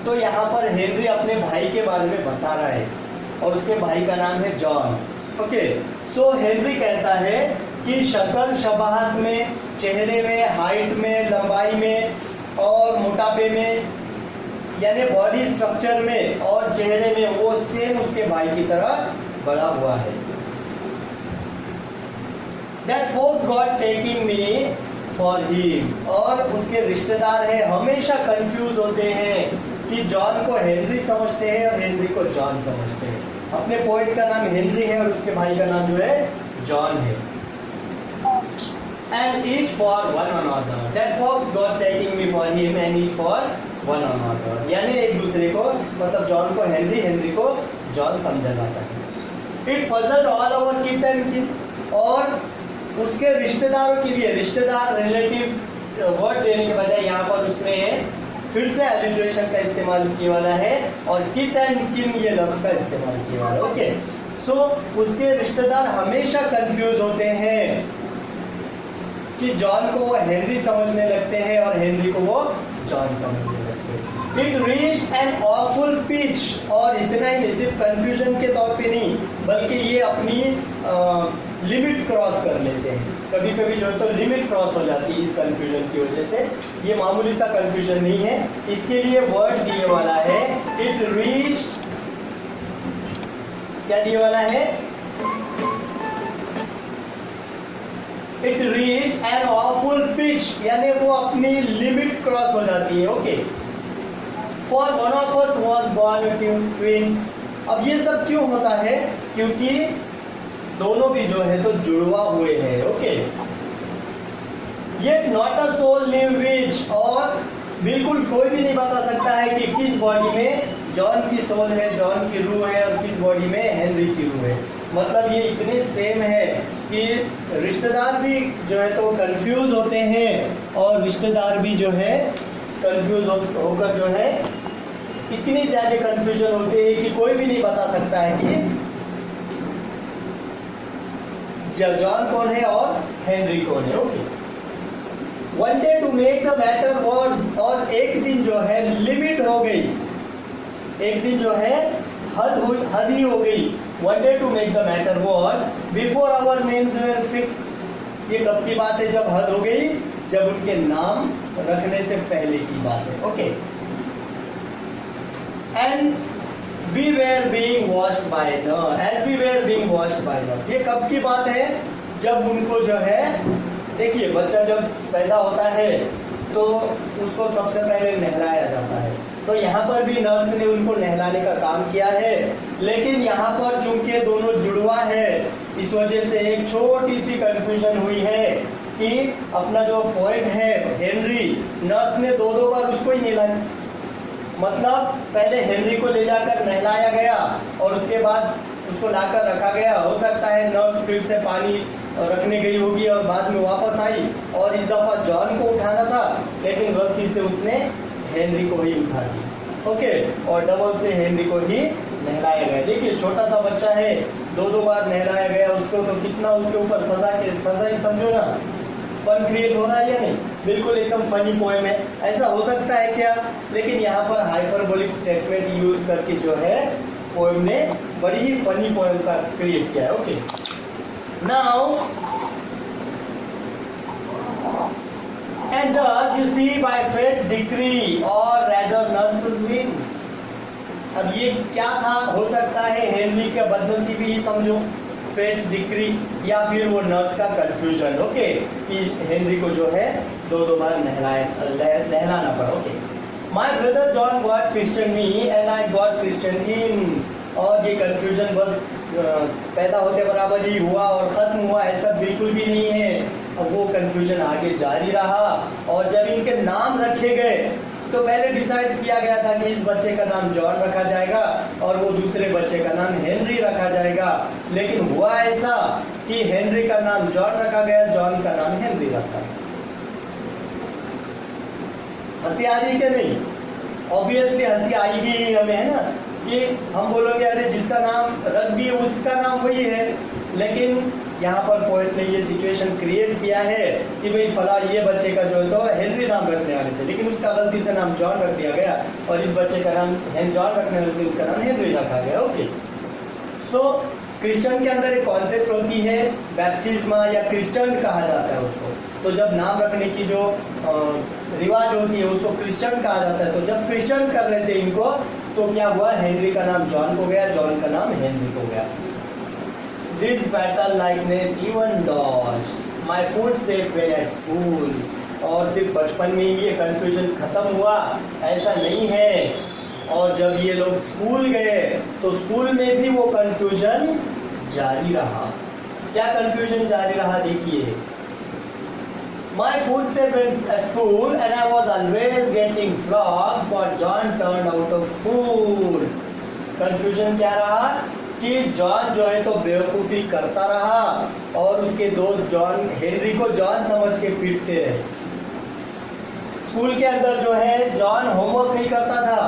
तो यहाँ पर हेनरी अपने भाई के बारे में बता रहा है और उसके भाई का नाम है जॉन। ओके, सो हेनरी कहता है कि शक्ल शबाहत में, चेहरे में, हाइट में, लंबाई में और मोटापे में, यानी बॉडी स्ट्रक्चर में और चेहरे में वो सेम उसके भाई की तरह बड़ा हुआ है। That folks got taking me for him, और उसके रिश्तेदार हैं हमेशा कंफ्यूज होते हैं कि जॉन को हेनरी समझते हैं और हेनरी को जॉन समझते हैं। अपने पोएट का नाम हेनरी है और उसके भाई का नाम जो है जॉन है। And each for one another. That folks got taking me for him and each for one another. यानी एक दूसरे को, मतलब जॉन को हेनरी, हेनरी को जॉन समझा जाता है। It puzzled all our kith and kin, और उसके रिश्तेदारों के लिए, रिश्तेदार रिलेटिव वर्ड देने के बजाय यहाँ पर उसने फिर से एलिट्रेशन का इस्तेमाल किया वाला है और किथ एंड किन ये लफ्ज का इस्तेमाल किया वाला है। ओके, सो उसके रिश्तेदार हमेशा कंफ्यूज होते हैं कि जॉन को वो हेनरी समझने लगते हैं और हेनरी को वो जॉन समझने लगते हैं। It reached an awful pitch, और इतना ही नहीं, सिर्फ कंफ्यूजन के तौर पे नहीं बल्कि ये अपनी लिमिट क्रॉस कर लेते हैं। कभी कभी जो है तो लिमिट क्रॉस हो जाती है इस कंफ्यूजन की वजह से। ये मामूली सा कंफ्यूजन नहीं है, इसके लिए वर्ड दिए वाला है इट रीच्ड, क्या दिए वाला है? It reached an awful pitch, यानी वो अपनी लिमिट क्रॉस हो जाती है। Okay, for one of us was born twin. अब ये सब क्यों होता है? क्योंकि दोनों भी जो है तो जुड़वा हुए हैं। Okay, yet not a soul live which, और बिल्कुल कोई भी नहीं बता सकता है कि किस बॉडी में जॉन की सोल है, जॉन की रूह है और किस बॉडी में हेनरी की रूह है। मतलब ये इतने सेम है कि रिश्तेदार भी जो है तो कंफ्यूज होते हैं और रिश्तेदार भी जो है कंफ्यूज होकर जो है इतनी ज्यादा कंफ्यूजन होते हैं कि कोई भी नहीं बता सकता है कि जॉन कौन है और हेनरी कौन है। Okay, one day to make the matter worse, और एक दिन जो है लिमिट हो गई, एक दिन जो है हद ही हो गई। One day to make the matter worse before our names were fixed. ये कब की बात है? जब हद हो गई, जब उनके नाम रखने से पहले की बात है। Okay, and we were being washed by nurse, as we were being washed by nurse। ये कब की बात है? जब उनको जो है, देखिए बच्चा जब पैदा होता है तो उसको सबसे पहले नहलाया जाता है, तो यहाँ पर भी नर्स ने उनको नहलाने का काम किया है। लेकिन यहाँ पर चूंकि दोनों जुड़वा है, इस वजह से एक छोटी सी कंफ्यूजन हुई है कि अपना जो पोएट है हेनरी, नर्स ने दो बार उसको ही नहलाया। मतलब पहले हेनरी को ले जाकर नहलाया गया और उसके बाद उसको लाकर रखा गया। हो सकता है नर्स फिर से पानी रखने गई होगी और बाद में वापस आई और इस दफा जॉन को उठाना था, लेकिन गलती से उसने हेनरी को ही उठा दिया। ओके, और डबल से हेनरी को ही नहलाया गया। देखिए छोटा सा बच्चा है, दो बार नहलाया गया उसको, तो कितना उसके ऊपर सजा ही समझो ना। फन क्रिएट हो रहा है या नहीं? बिल्कुल एकदम फनी पोएम है। ऐसा हो सकता है क्या? लेकिन यहाँ पर हाइपरबोलिक स्टेटमेंट यूज करके जो है पोएम ने बड़ी ही फनी पोएम का क्रिएट किया है। Okay, now and thus you see by fate's decree or rather nurse's will। अब ये क्या था? हो सकता है हेनरी का बदनसीबी ही समझो, फेट्स डिक्री, या फिर वो नर्स का कंफ्यूजन। ओके, कि हेनरी को जो है दो बार नहलाना पड़ा। Okay, my brother John got Christian me and I got Christian him. और ये कंफ्यूजन बस पैदा होते बराबर ही हुआ और खत्म हुआ, ऐसा बिल्कुल भी नहीं है। अब वो कंफ्यूजन आगे जारी रहा और जब इनके नाम रखे गए तो पहले डिसाइड किया गया था कि इस बच्चे का नाम जॉन रखा जाएगा और वो दूसरे बच्चे का नाम हेनरी रखा जाएगा। लेकिन हुआ ऐसा कि हेनरी का नाम जॉन रखा गया, जॉन का नाम हेनरी रखा। हंसी आ रही कि नहीं? ऑब्वियसली हंसी आएगी ही हमें, है ना, कि हम बोलेंगे अरे जिसका नाम रख दिए उसका नाम वही है, लेकिन यहाँ पर पोएट ने ये सिचुएशन क्रिएट किया है कि भाई फला ये बच्चे का जो है तो हेनरी नाम रखने वाले थे, लेकिन उसका गलती से नाम जॉन रख दिया गया और इस बच्चे का नाम जॉन रखने वाले थे, उसका नाम हेनरी रखा गया। ओके, सो क्रिश्चियन के अंदर एक कॉन्सेप्ट होती है बैप्टिज्मा या क्रिश्चियन कहा जाता है उसको। तो जब नाम रखने की जो रिवाज होती है उसको क्रिश्चियन कहा जाता है। तो जब क्रिश्चियन कर रहे थे इनको तो क्या हुआ, हेनरी का नाम जॉन को गया, जॉन का नाम हेनरी को गया। This fatal likeness even lost my footstep when at school। और सिर्फ बचपन में ही ये कंफ्यूजन खत्म हुआ ऐसा नहीं है, और जब ये लोग स्कूल गए तो स्कूल में भी वो कंफ्यूजन जारी रहा। क्या कंफ्यूजन जारी रहा देखिए, My footsteps at school and I was always getting flogged for John turned out a fool। Confusion क्या रहा कि जॉन जो है तो बेवकूफ़ी करता रहा और उसके दोस्त जॉन हेनरी को जॉन समझ के पीटते रहे। स्कूल के अंदर जो है जॉन होमवर्क नहीं करता था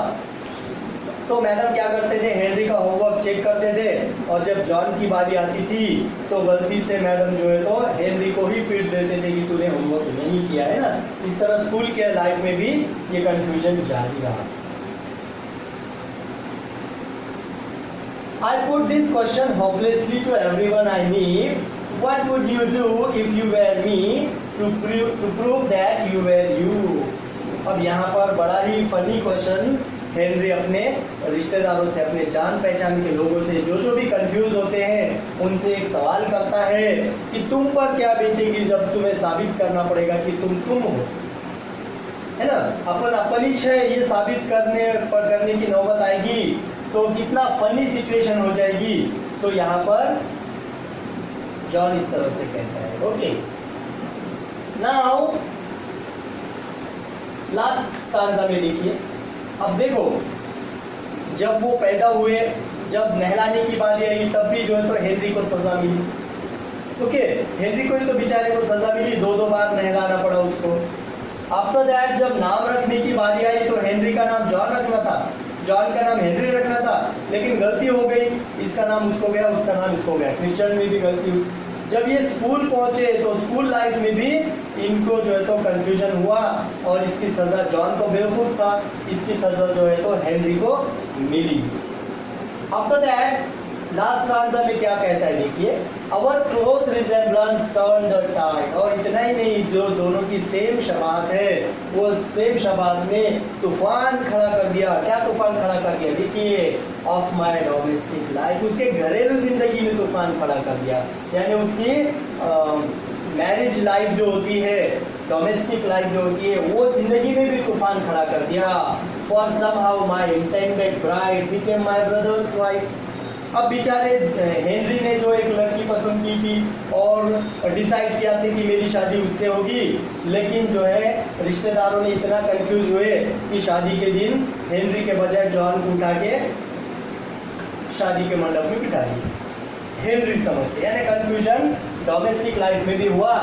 तो मैडम क्या करते थे, हेनरी का होमवर्क चेक करते थे, और जब जॉन की बारी आती थी तो गलती से मैडम जो है तो हेनरी को ही पीट देते थे कि तूने होमवर्क नहीं किया है ना। इस तरह स्कूल के लाइफ में भी ये कंफ्यूजन जारी रहा। I put this question hopelessly to everyone I meet. What would you do if you were me to prove that you were you? अब यहाँ पर बड़ा ही फनी क्वेश्चन हेनरी अपने रिश्तेदारों से, अपने जान पहचान के लोगों से जो भी कंफ्यूज होते हैं उनसे एक सवाल करता है कि तुम पर क्या बीतेगी जब तुम्हें साबित करना पड़ेगा कि तुम हो, है ना। अपन ही है ये साबित करने की नौबत आएगी तो कितना फनी सिचुएशन हो जाएगी। तो यहाँ पर जॉन इस तरह से कहता है। ओके, नाउ लास्ट स्टांजा में देखिए। अब देखो जब वो पैदा हुए, जब नहलाने की बारी आई तब भी जो है तो हेनरी को सजा मिली। ओके, हेनरी को ही तो बेचारे को सजा मिली, 2 बार नहलाना पड़ा उसको। आफ्टर दैट जब नाम रखने की बारी आई तो हेनरी का नाम जॉन रखना था, जॉन का नाम हेनरी रखना था, लेकिन गलती हो गई, इसका नाम उसको गया, उसका नाम इसको गया। क्रिश्चियन में भी गलती हुई। जब ये स्कूल पहुंचे तो स्कूल लाइफ में भी इनको जो है तो कंफ्यूजन हुआ और इसकी सजा, जॉन तो बेवकूफ था, इसकी सजा जो है तो हेनरी को मिली। आफ्टर दैट लास्ट स्टांजा में क्या कहता है देखिए, our close resemblance turn the tide. और इतना ही नहीं, जो दोनों की सेम शबात है वो सेम शबात ने तूफान खड़ा कर दिया। क्या तूफान खड़ा कर दिया देखिए, ऑफ माई डोमेस्टिक लाइफ, उसके घरेलू जिंदगी में तूफान खड़ा कर दिया। यानी उसकी मैरिज लाइफ जो होती है, डोमेस्टिक लाइफ जो होती है, वो जिंदगी में भी तूफान खड़ा कर दिया। For somehow my intended bride became my brother's wife. अब बेचारे हेनरी ने जो एक लड़की पसंद की थी और डिसाइड किया था कि मेरी शादी उससे होगी, लेकिन जो है रिश्तेदारों ने इतना कंफ्यूज हुए कि शादी के दिन हेनरी के बजाय जॉन को उठा के शादी के मंडप में बिठा दिया, हेनरी समझ के। यानी कंफ्यूजन डोमेस्टिक लाइफ में भी हुआ,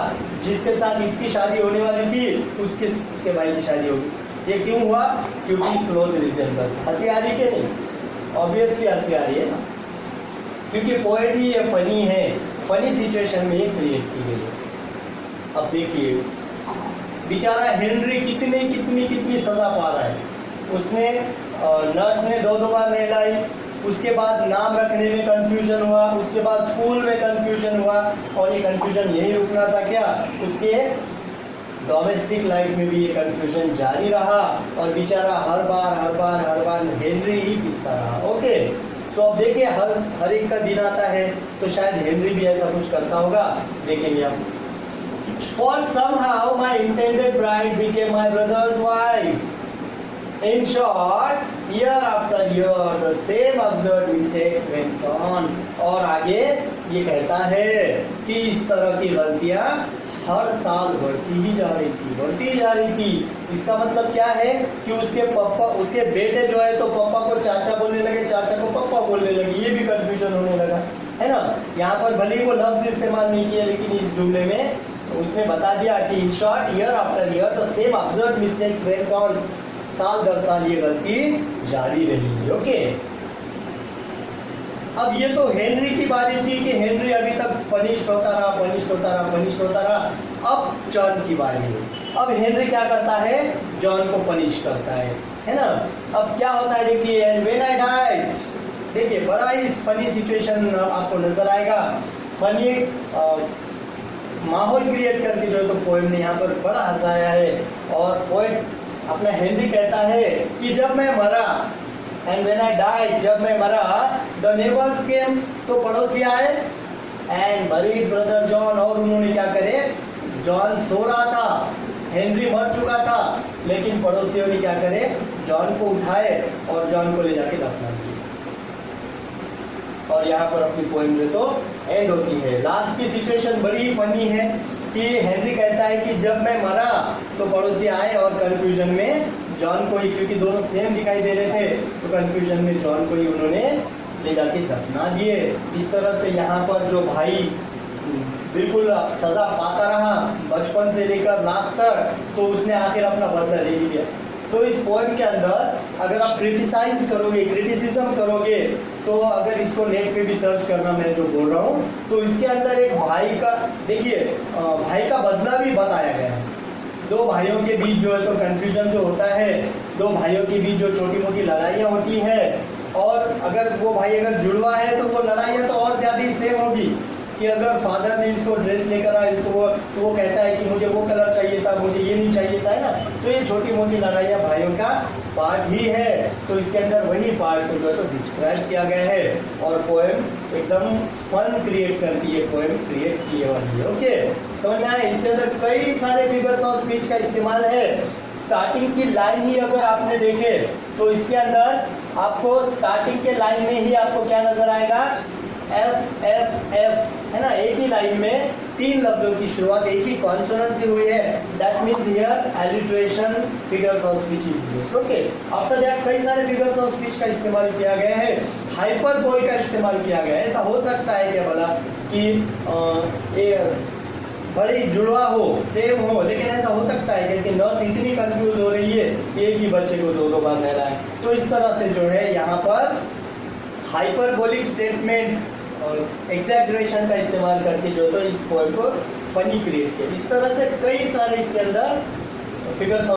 जिसके साथ इसकी शादी होने वाली थी उसके भाई की शादी होगी। ये क्यों हुआ? क्योंकि क्लोज रिजेम्बलेंस। हंसी आ रही कि नहीं? ऑब्वियसली हंसी आ रही है ना, क्योंकि पोएट ही ये फनी है, फनी सिचुएशन में ये क्रिएट की गई है। अब देखिए बेचारा हेनरी कितनी सजा पा रहा है। उसने नर्स ने 2 बार नहलाई, उसके बाद नाम रखने में कंफ्यूजन हुआ, उसके बाद स्कूल में कंफ्यूजन हुआ, और ये कंफ्यूजन यही रुकना था क्या? उसके डोमेस्टिक लाइफ में भी ये कंफ्यूजन जारी रहा और बेचारा हर बार हेनरी ही पिसता रहा। ओके, तो अब देखिए हर एक का दिन आता है तो शायद हेनरी भी ऐसा कुछ करता होगा। देखेंगे हम। For somehow my intended bride became my brother's wife. In short, year after year, the same absurd mistakes went on। और आगे ये कहता है कि इस तरह की गलतियां हर साल बढ़ती ही जा रही थी। इसका मतलब क्या है कि उसके बेटे जो है तो पापा को चाचा बोलने लगे, चाचा को पापा बोलने लगे, ये भी कंफ्यूजन होने लगा, है ना। यहाँ पर भले वो लफ्ज इस्तेमाल नहीं किया, लेकिन इस जुमले में उसने बता दिया कि in short year after year the same absurd mistakes went on. साल दर साल ये गलती जारी रही। ओके, अब ये तो हेनरी की बारी थी कि हेनरी अभी तक पनिश्ड होता रहा। अब जॉन की बारी है। अब हेनरी क्या करता है, जॉन को पनिश करता है ना। अब क्या होता है देखिए, एंड व्हेन आई डाइड, देखिए बड़ा ही फनी सिचुएशन आपको नजर आएगा। फनी माहौल क्रिएट करके जो है तो पोएम ने यहाँ पर बड़ा हंसाया है। और पोएट अपना हेनरी कहता है कि जब मैं मरा, एंड व्हेन आई डाइड, जब मैं मरा, द नेबर्स केम, तो पड़ोसी आए, एंड बरीड ब्रदर जॉन, और उन्होंने क्या करे, जॉन सो रहा था, हेनरी मर चुका था, लेकिन पड़ोसियों ने क्या करे, जॉन को उठाए और जॉन को ले जाके दफना दिया। और यहाँ पर अपनी पोएम जो तो एंड होती है। लास्ट की सिचुएशन बड़ी ही फनी है कि हेनरी कहता है कि जब मैं मरा तो पड़ोसी आए और कंफ्यूजन में जॉन को ही, क्योंकि दोनों सेम दिखाई दे रहे थे, तो कंफ्यूजन में जॉन को ही उन्होंने ले जाके दफना दिए। इस तरह से यहाँ पर जो भाई बिल्कुल सजा पाता रहा बचपन से लेकर लास्ट तक, तो उसने आखिर अपना बदला ले लिया। तो इस पोएम के अंदर अगर आप क्रिटिसिज्म करोगे, तो अगर इसको नेट पे भी सर्च करना, मैं जो बोल रहा हूँ, तो इसके अंदर एक भाई का, देखिए भाई का बदला भी बताया गया है। दो भाइयों के बीच जो है तो कंफ्यूजन जो होता है, दो भाइयों के बीच जो छोटी मोटी लड़ाइयाँ होती है, और अगर वो भाई अगर जुड़वा है तो वो लड़ाइयाँ तो और ज़्यादा ही सेम होगी कि अगर फादर ने इसको ड्रेस लेकर आया, इसको तो वो कहता है कि मुझे वो कलर चाहिए था, मुझे ये नहीं चाहिए था, है ना। तो ये छोटी मोटी लड़ाइयाँ भाइयों का पार्ट ही है। तो इसके अंदर वही पार्ट को जो है तो डिस्क्राइब किया गया है, और पोएम एकदम फन क्रिएट करती है, पोएम क्रिएट की वाली है। ओके, समझ में आए। इसके अंदर कई सारे फिगर्स ऑफ स्पीच का इस्तेमाल है। स्टार्टिंग की लाइन ही अगर आपने देखे तो इसके अंदर आपको स्टार्टिंग के लाइन में ही आपको क्या नजर आएगा, एफ एफ एफ, है ना। एक ही लाइन में 3 लफ्जों की शुरुआत एक ही कॉन्सोनेंट से हुई है। That means here alliteration figures of speech is used. Okay, after that कई सारे फिगर्स ऑफ स्पीच का इस्तेमाल किया गया है। हाइपरबोल का इस्तेमाल किया गया है। ऐसा हो सकता है क्या भला कि बड़ी जुड़वा हो, सेम हो, लेकिन ऐसा हो सकता है कि नर्स इतनी कंफ्यूज हो रही है एक ही बच्चे को 2-2 बार नहलाए। तो इस तरह से जो है यहाँ पर हाइपरबोलिक स्टेटमेंट और एग्जैजरेशन का इस्तेमाल करके जो तो इस पोएम को फनी क्रिएट किया। इस तरह से कई सारे इसके अंदर फिगर्स